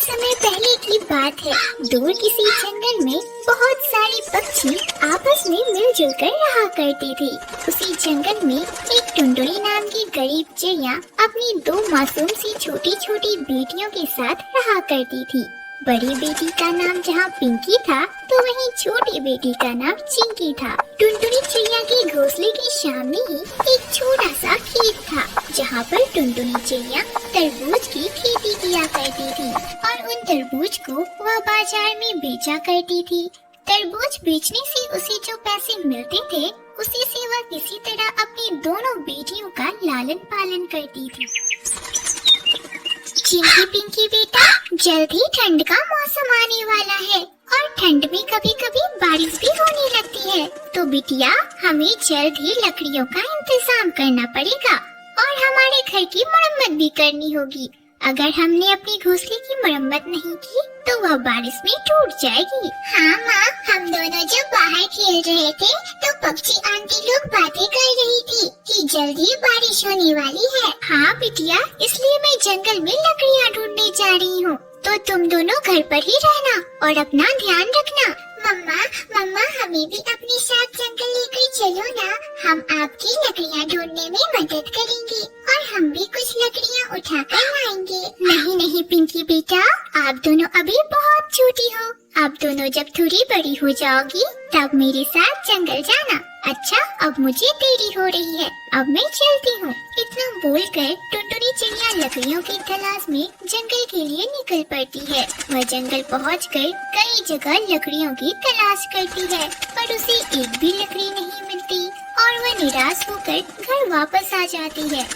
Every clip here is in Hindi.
समय पहले की बात है। दूर किसी जंगल में बहुत सारे पक्षी आपस में मिलजुल कर रहा करते थे। उसी जंगल में एक टुनटुनी नाम की गरीब चिड़िया अपनी दो मासूम सी छोटी छोटी बेटियों के साथ रहा करती थी। बड़ी बेटी का नाम जहाँ पिंकी था तो वहीं छोटी बेटी का नाम चिंकी था। टुनटुनी चिड़िया के घोंसले के सामने ही एक छोटा सा खेत था जहाँ पर टुनटुनी चिड़िया तरबूज की खेती किया करती थी और उन तरबूज को वह बाजार में बेचा करती थी। तरबूज बेचने से उसे जो पैसे मिलते थे उसी से वह किसी तरह अपनी दोनों बेटियों का लालन पालन करती थी। चिंकी पिंकी बेटा, जल्द ही ठंड का मौसम आने वाला है और ठंड में कभी कभी बारिश भी होने लगती है, तो बिटिया हमें जल्द ही लकड़ियों का इंतजाम करना पड़ेगा और हमारे घर की मरम्मत भी करनी होगी। अगर हमने अपने घोंसले की मरम्मत नहीं की तो वह बारिश में टूट जाएगी। हाँ माँ, हम दोनों जब बाहर खेल रहे थे तो पक्षी आंटी लोग बातें कर रही थी कि जल्दी बारिश होने वाली है। हाँ बिटिया, इसलिए मैं जंगल में लकड़ियाँ ढूंढने जा रही हूँ, तो तुम दोनों घर पर ही रहना और अपना ध्यान रखना। मम्मा मम्मा, हमें भी अपने साथ जंगल लेकर चलो ना, हम आपकी लकड़ियाँ ढूंढने में मदद करेंगे और हम भी कुछ लकड़ियाँ उठा कर लाएंगे। नहीं नहीं पिंकी बेटा, आप दोनों अभी बहुत छोटी हो, आप दोनों जब थोड़ी बड़ी हो जाओगी तब मेरे साथ जंगल जाना। अच्छा, अब मुझे देरी हो रही है, अब मैं चलती हूँ। इतना बोलकर टुनटुनी चिड़िया लकड़ियों की तलाश में जंगल के लिए निकल पड़ती है। वह जंगल पहुंचकर कई जगह लकड़ियों की तलाश करती है पर उसे एक भी लकड़ी नहीं मिलती और वह निराश होकर घर वापस आ जाती है।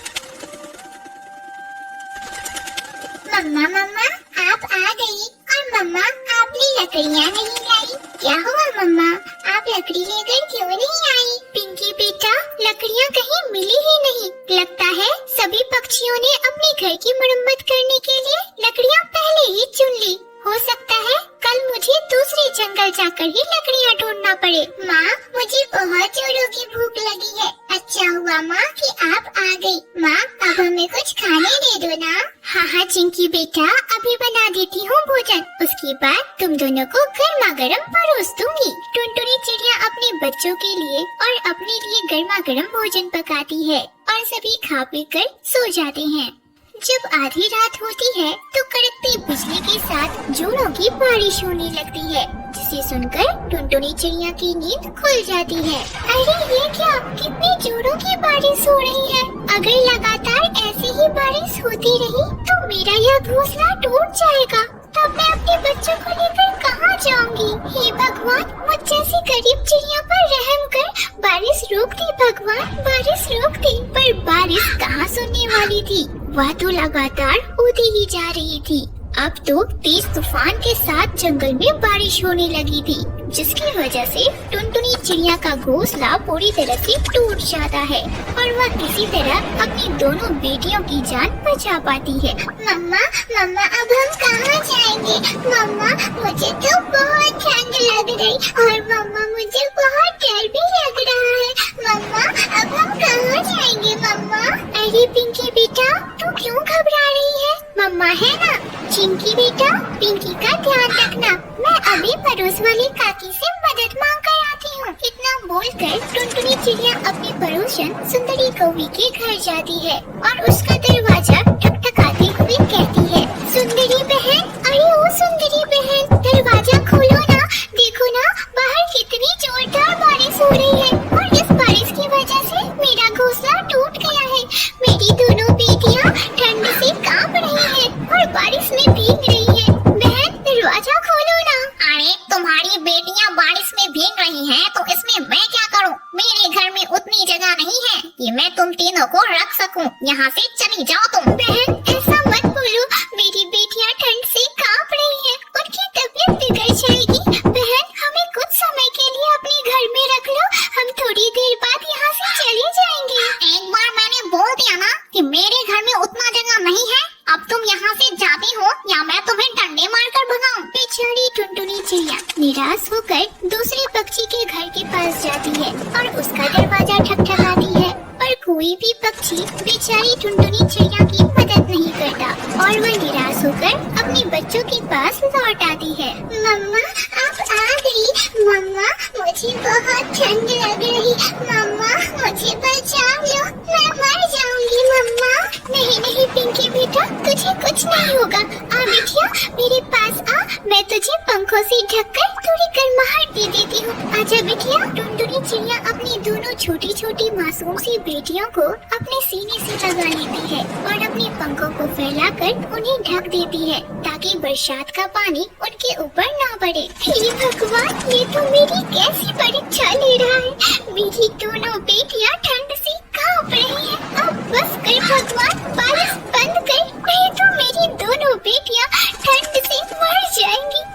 मम्मा मम्मा, आप आ गई और मम्मा आपने लकड़ियाँ नहीं लाई। क्या हुआ मम्मा, आप लकड़ी लेकर क्यों नहीं आई? पिंकी बेटा, लकड़ियाँ कहीं मिली ही नहीं। लगता है सभी पक्षियों ने अपने घर की मरम्मत करने के लिए लकड़ियाँ पहले ही चुन ली। हो सकता है कल मुझे दूसरे जंगल जाकर ही लकड़ियाँ ढूंढना पड़े। माँ, मुझे बहुत जोरों की भूख लगी है। अच्छा हुआ माँ कि आप आ गई। माँ, अब हमें कुछ खाने दे दो ना। हाँ चिंकी बेटा, अभी बना देती हूँ भोजन, उसके बाद तुम दोनों को गर्मा गर्म परोस दूंगी। टुनटुनी चिड़िया अपने बच्चों के लिए और अपने लिए गर्मा गर्म भोजन पकाती है और सभी खा पी कर सो जाते हैं। जब आधी रात होती है तो कड़कती बिजली के साथ जोरों की बारिश होने लगती है, जिसे सुनकर टुनटुनी चिड़िया की नींद खुल जाती है। अरे ये क्या, कितनी जोरों की बारिश हो रही है। अगर लगातार ऐसे ही बारिश होती रही तो मेरा यह घोंसला टूट जाएगा, तब मैं अपने बच्चों को लेकर कहाँ जाऊंगी? हे भगवान, मुझ जैसी गरीब चिड़िया पर रहम कर बारिश रोक दी भगवान, बारिश रोक दी। पर बारिश कहाँ सुनने वाली थी, वह तो लगातार होती ही जा रही थी। अब तो तेज तूफान के साथ जंगल में बारिश होने लगी थी, जिसकी वजह से टुनटुनी चिड़िया का घोंसला पूरी तरह से टूट जाता है और वह किसी तरह अपनी दोनों बेटियों की जान बचा पाती है। मम्मा मम्मा, अब हम कहाँ जाएंगे? मम्मा, मुझे तो बहुत ठंड लग रही और मम्मा मुझे बहुत डर भी लग रहा है। मम्मा, अब हम कहाँ जाएंगे मम्मा? अरे पिंकी बेटा, तू क्यों घबरा रही है? मम्मा है ना। चिंकी बेटा, पिंकी का ध्यान रखना, मैं अभी पड़ोस वाली काकी से मदद मांग कर आती हूँ। इतना बोलकर टुनटुनी चिड़िया अपनी पड़ोसन सुंदरी कौवी के घर जाती है और उसका दरवाजा ठकठकाते हुए कहती है, सुंदरी बहन, अरे ओ सुंदरी बहन, दरवाजा खोलो ना, देखो ना बाहर कितनी जोरदार बारिश हो रही है और इस बारिश की वजह से मेरा घोंसला टूट गया है। मेरी दोनों बेटियाँ ठंड से कांप रही हैं और बारिश में भीग रही हैं। बहन, दरवाजा खोलो ना। अरे तुम्हारी बेटियाँ बारिश में भीग रही हैं तो इसमें मैं क्या करूँ? मेरे घर में उतनी जगह नहीं है कि मैं तुम तीनों को रख सकूं। यहाँ से चली जाओ तुम। बहन, ऐसा मत बोलो, मेरी बेटियाँ ठंड से कांप रही हैं, उनकी तबीयत बिगड़ जाएगी। बहन, हमें कुछ समय के लिए अपने घर में रख लो, हम थोड़ी देर बाद यहाँ से चले जाएंगे। एक बार मैंने बोल दिया ना कि मेरे घर में उतना जगह नहीं है, अब तुम यहाँ से जाती हो या मैं तुम्हें डंडे मारकर भगाऊं। बेचारी टुनटुनी चिड़िया निराश होकर दूसरे पक्षी के घर के पास जाती है और उसका दरवाजा ठकठकाती है, पर कोई भी पक्षी बेचारी टुनटुनी चिड़िया की मदद नहीं करता और वह निराश होकर अपने बच्चों के पास लौट आती है। मम्मा आप आ गई। मम्मा मुझे बहुत ठंड लग रही। मम्मा मुझे बचा लो, मैं मर जाऊंगी। मम्मा नहीं नहीं पिंकी बेटा, तुझे कुछ नहीं होगा। आ बिटिया मेरे पास आ, मैं तुझे पंखों से ढककर थोड़ी गर्माहट दे देती हूँ। आजा बिटिया। टुनटुनी चिड़िया अपनी दोनों छोटी छोटी मासूम सी बेटियों को अपने सीने से लगा लेती है और अपने पंखों को फैलाकर उन्हें ढक देती है ताकि बरसात का पानी उनके ऊपर ना पड़े। हे भगवान, ये तो मेरी कैसी परीक्षा ले रहा है। मेरी दोनों बेटियां ठंड से कांप रही हैं। अब बस कर भगवान, बारिश बंद कर, नहीं तो मेरी दोनों बेटियां ठंड से मर जाएंगी।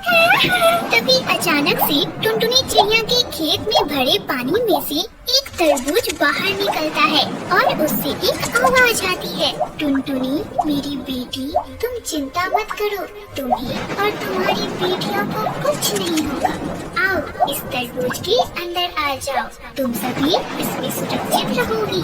तभी अचानक से टुनटुनी चिड़िया के खेत में भरे पानी में से एक तरबूज बाहर निकलता है और उससे एक आवाज आती है, टुनटुनी मेरी बेटी, तुम चिंता मत करो, तुम्हें और तुम्हारी बेटियों को कुछ नहीं होगा। आओ इस तरबूज के अंदर आ जाओ, तुम सभी इसमें सुरक्षित रहोगी।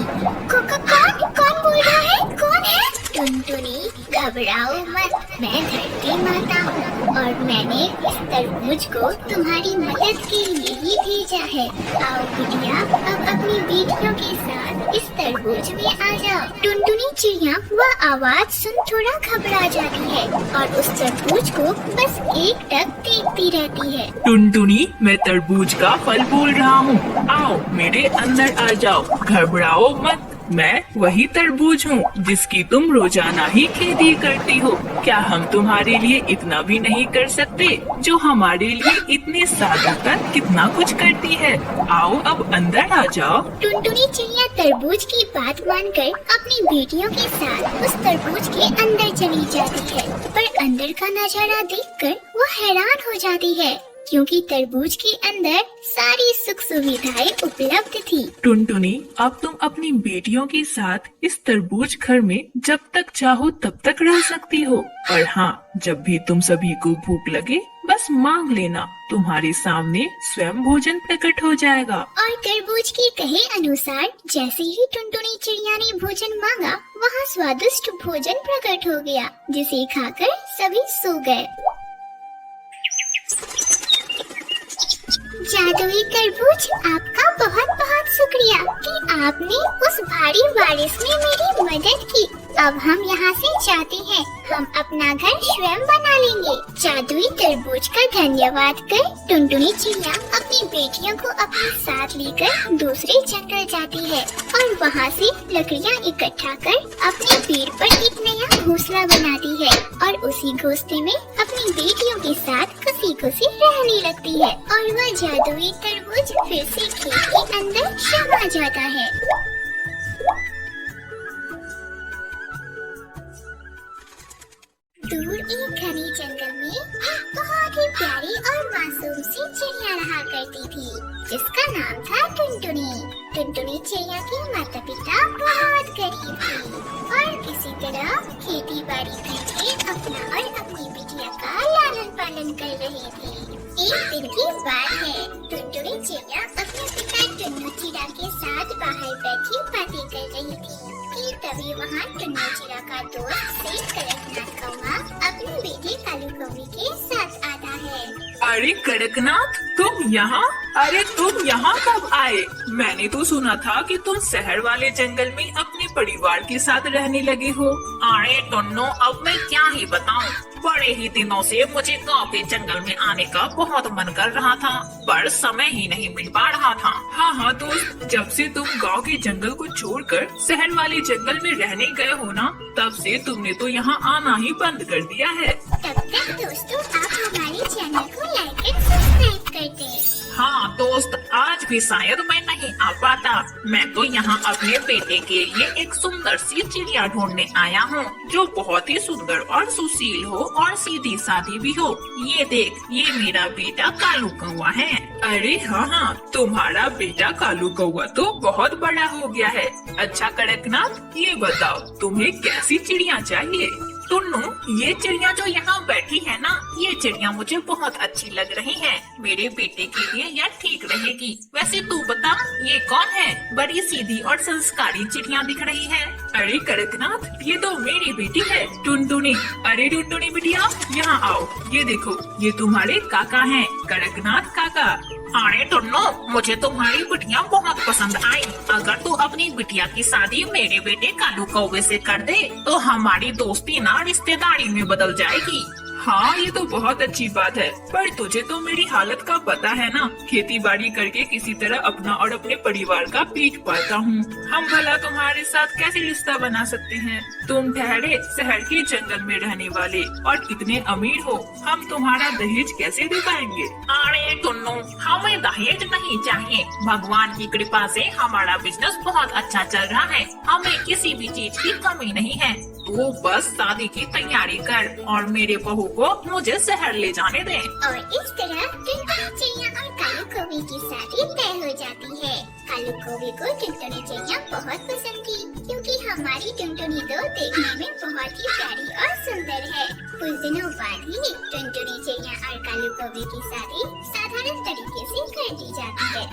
कौन बोल रहा है? कौन है? टुनटुनी घबराओ मत, मैं धरती माता हूँ और मैंने इस तरबूज को तुम्हारी मदद के लिए ही भेजा है। आओ बिटिया, अब अपनी बेटियों के साथ इस तरबूज में आ जाओ। टुनटुनी चिड़िया वह आवाज सुन थोड़ा घबरा जाती है और उस तरबूज को बस एकटक देखती रहती है। टुनटुनी मैं तरबूज का फल बोल रहा हूँ, आओ मेरे अंदर आ जाओ, घबराओ मत, मैं वही तरबूज हूँ जिसकी तुम रोजाना ही खेती करती हो। क्या हम तुम्हारे लिए इतना भी नहीं कर सकते जो हमारे लिए इतने सालों तक कितना कुछ करती है? आओ अब अंदर आ जाओ। टुनटुनी चिड़िया तरबूज की बात मानकर अपनी बेटियों के साथ उस तरबूज के अंदर चली जाती है, पर अंदर का नजारा देखकर वो हैरान हो जाती है क्योंकि तरबूज के अंदर सारी सुख सुविधाएं उपलब्ध थी। टुनटुनी अब तुम अपनी बेटियों के साथ इस तरबूज घर में जब तक चाहो तब तक रह सकती हो, और हाँ, जब भी तुम सभी को भूख लगे बस मांग लेना, तुम्हारे सामने स्वयं भोजन प्रकट हो जाएगा। और तरबूज के कहे अनुसार जैसे ही टुनटुनी चिड़िया ने भोजन मांगा, वहाँ स्वादिष्ट भोजन प्रकट हो गया जिसे खाकर सभी सो गए। जादुई तरबूज, आपका बहुत बहुत शुक्रिया कि आपने उस भारी बारिश में मेरी मदद की। अब हम यहाँ से जाते हैं, हम अपना घर स्वयं बना लेंगे। जादुई तरबूज का धन्यवाद कर टुनटुनी चिड़िया अपनी बेटियों को अपने साथ लेकर दूसरे जंगल जाती है और वहाँ से लकड़ियाँ इकट्ठा कर अपने पेड़ पर एक नया घोंसला बनाती है और उसी घोंसले में अपनी बेटियों के साथ खुशी खुशी रहने लगती है और वह जादुई तरबूज फिर से खेत के अंदर समा जाता है। दूर एक घने जंगल में बहुत ही प्यारी और मासूम सी चिड़िया रहा करती थी जिसका नाम था टुनटुनी। टुनटुनी चिड़िया के माता पिता बहुत गरीब थे और किसी तरह खेती बाड़ी करके अपना और अपनी बिटिया का लालन पालन कर रहे थे। एक दिन की बात है, टुनटुनी चिड़िया अपने पिता टुन्नू चिड़ा के साथ बाहर बैठी बातें कर रही थी कि तभी वहाँ टुन्नू चिड़ा का दोस्त सेठ कड़कनाथ कौवा अपने बेटे कालू कौवे के साथ आता है। अरे कड़कनाथ, तुम यहाँ? अरे तुम यहाँ कब आए? मैंने तो सुना था कि तुम शहर वाले जंगल में अपने परिवार के साथ रहने लगे हो। अरे टुन्नू, अब मैं क्या ही बताऊं, बड़े ही दिनों से मुझे गांव के जंगल में आने का बहुत मन कर रहा था, पर समय ही नहीं मिल पा रहा था। हाँ दोस्त, जब से तुम गांव के जंगल को छोड़कर शहर वाले जंगल में रहने गए हो ना, तब से तुमने तो यहाँ आना ही बंद कर दिया है। तब तक दोस्तों आप हमारे चैनल को लाइक और सब्सक्राइब कर दें। हाँ दोस्त, आज भी शायद मैं नहीं आ पाता। मैं तो यहाँ अपने बेटे के लिए एक सुंदर सी चिड़िया ढूंढने आया हूँ जो बहुत ही सुंदर और सुशील हो और सीधी साधी भी हो। ये देख, ये मेरा बेटा कालू कौवा है। अरे हाँ, तुम्हारा बेटा कालू कौवा तो बहुत बड़ा हो गया है। अच्छा कड़कनाथ, ये बताओ तुम्हें कैसी चिड़िया चाहिए? टुन्नू, ये चिड़िया जो यहाँ बैठी है ना, ये चिड़िया मुझे बहुत अच्छी लग रही है। मेरे बेटे के लिए यह ठीक रहेगी। जाएगी। वैसे तू बता, ये कौन है? बड़ी सीधी और संस्कारी चिड़िया दिख रही है। अरे कड़कनाथ, ये तो मेरी बेटी है टुनटुनी। अरे टुनटुनी बिटिया, यहाँ आओ। ये देखो, ये तुम्हारे काका हैं, कड़कनाथ काका। अरे टुन्नू, मुझे तुम्हारी बिटिया बहुत पसंद आई। अगर तू अपनी बिटिया की शादी मेरे बेटे कालू कौवे से कर दे तो हमारी दोस्ती ना रिश्तेदारी में बदल जाएगी। हाँ, ये तो बहुत अच्छी बात है, पर तुझे तो मेरी हालत का पता है ना। खेती बाड़ी करके किसी तरह अपना और अपने परिवार का पेट पालता हूँ। हम भला तुम्हारे साथ कैसे रिश्ता बना सकते हैं? तुम ठहरे शहर के जंगल में रहने वाले और कितने अमीर हो, हम तुम्हारा दहेज कैसे दे पाएंगे? अरे टुन्नू, हमें दहेज नहीं चाहिए। भगवान की कृपा से हमारा बिजनेस बहुत अच्छा चल रहा है। हमें किसी भी चीज की कमी नहीं है। तू बस शादी की तैयारी कर और मेरे बहू को मुझे शहर ले जाने दे। और इस तरह टुनटुनी चिड़िया और कालू कौवे की शादी तय हो जाती है। कालू कौवे को टुनटुनी चिड़िया बहुत पसंद थी, क्योंकि हमारी टुनटुनी तो देखने में बहुत ही प्यारी और सुंदर है। कुछ दिनों बाद ही टुनटुनी चिड़िया और कालू कौवे की शादी साधारण तरीके से कर दी जाती है।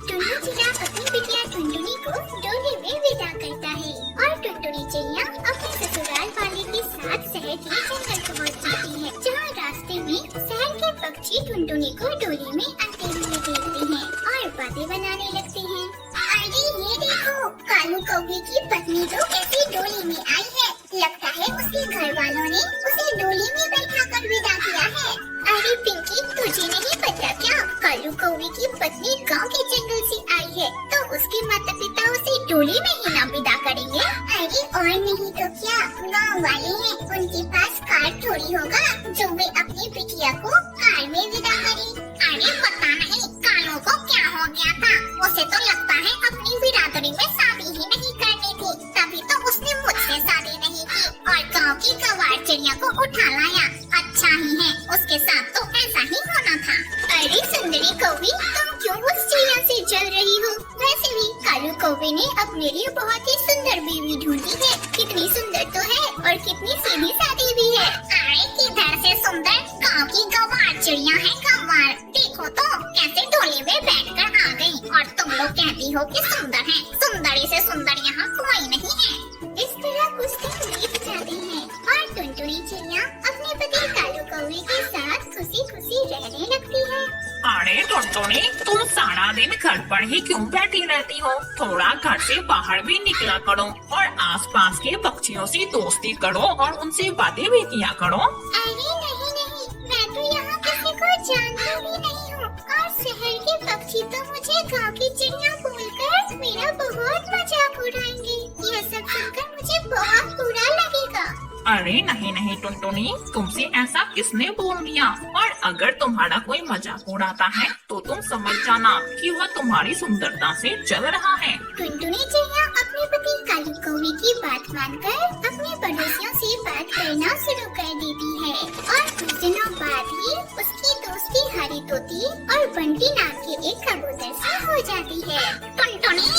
टुन्नू चिड़िया अपनी बिटिया टुनटुनी को डोली में विदा करता है और टुनटुनी चिड़िया अपने ससुराल वाले के साथ शहर के जंगल पहुँच जाती है, जहाँ रास्ते में शहर के पक्षी टुनटुनी को डोली में आते हुए देखते हैं और बातें बनाने लगते हैं। अरे ये देखो, कालू कौवे की पत्नी तो कैसी डोली में आई है। लगता है उसके घर वालों ने उसे डोली में बैठा कर विदा किया है। अरे पिंकी, तुझे नहीं पता क्या, कालू कौवे की पत्नी गांव के जंगल से आई है, तो उसके माता पिता उसे डोली में ही ना विदा करेंगे। अरे और नहीं तो क्या, गांव वाले हैं, उनके पास कार थोड़ी होगा जो वे अपनी बिटिया को कार में विदा करें। अरे पता नहीं कालू को क्या हो गया था, उसे तो लगता है अपनी बिरादरी में शादी ही नहीं करनी थी, तभी तो उसने मुझसे शादी नहीं की और गांव की गंवार चिड़िया को उठा लाया। अच्छा ही है, उसके साथ तो ऐसा ही होना था। अरे सुंदरी कौवी, तुम क्यों उस चिड़िया से जल रही हो? वैसे भी कालू कौवे ने अपने लिए बहुत ही सुंदर बीवी ढूंढी है। कितनी सुंदर तो है और कितनी सीधी सादी भी है। अरे किधर से सुंदर, गांव की गंवार चिड़िया है गंवार। देखो तो कैसे डोली में बैठकर आ गई और तुम लोग कहती हो कि सुंदर है। सुंदरी से सुंदर यहाँ कोई नहीं है। इस तरह कुछ दिन बीत जाते हैं और टुनटुनी चिड़िया अपने पति कालू कौवे के साथ खुशी खुशी रहने लगती है। अरे टुनटुनी, तुम सारा दिन घर पर ही क्यों बैठी रहती हो? थोड़ा घर से बाहर भी निकला करो और आसपास के पक्षियों से दोस्ती करो और उनसे बातें भी किया करो। अरे नहीं नहीं, मैं तो यहाँ किसी को जानती भी नहीं हूँ और शहर के पक्षी तो मुझे गाँव की चिड़िया बोलकर मेरा बहुत मजाक उड़ाएंगे। यह सब सुनकर मुझे बहुत बुरा लगेगा। अरे नहीं नहीं टुनटुनी, तुमसे ऐसा किसने बोल दिया? और अगर तुम्हारा कोई मजाक उड़ाता है तो तुम समझ जाना कि वह तुम्हारी सुंदरता से जल रहा है। टुनटुनी चिड़िया अपने पति कालू कौवे की बात मानकर अपने पड़ोसियों से बात करना शुरू कर देती है और कुछ दिनों बाद ही उसकी दोस्ती हरी तोती और बंटी नाम के एक कबूतर से हो जाती है। टुनटुनी,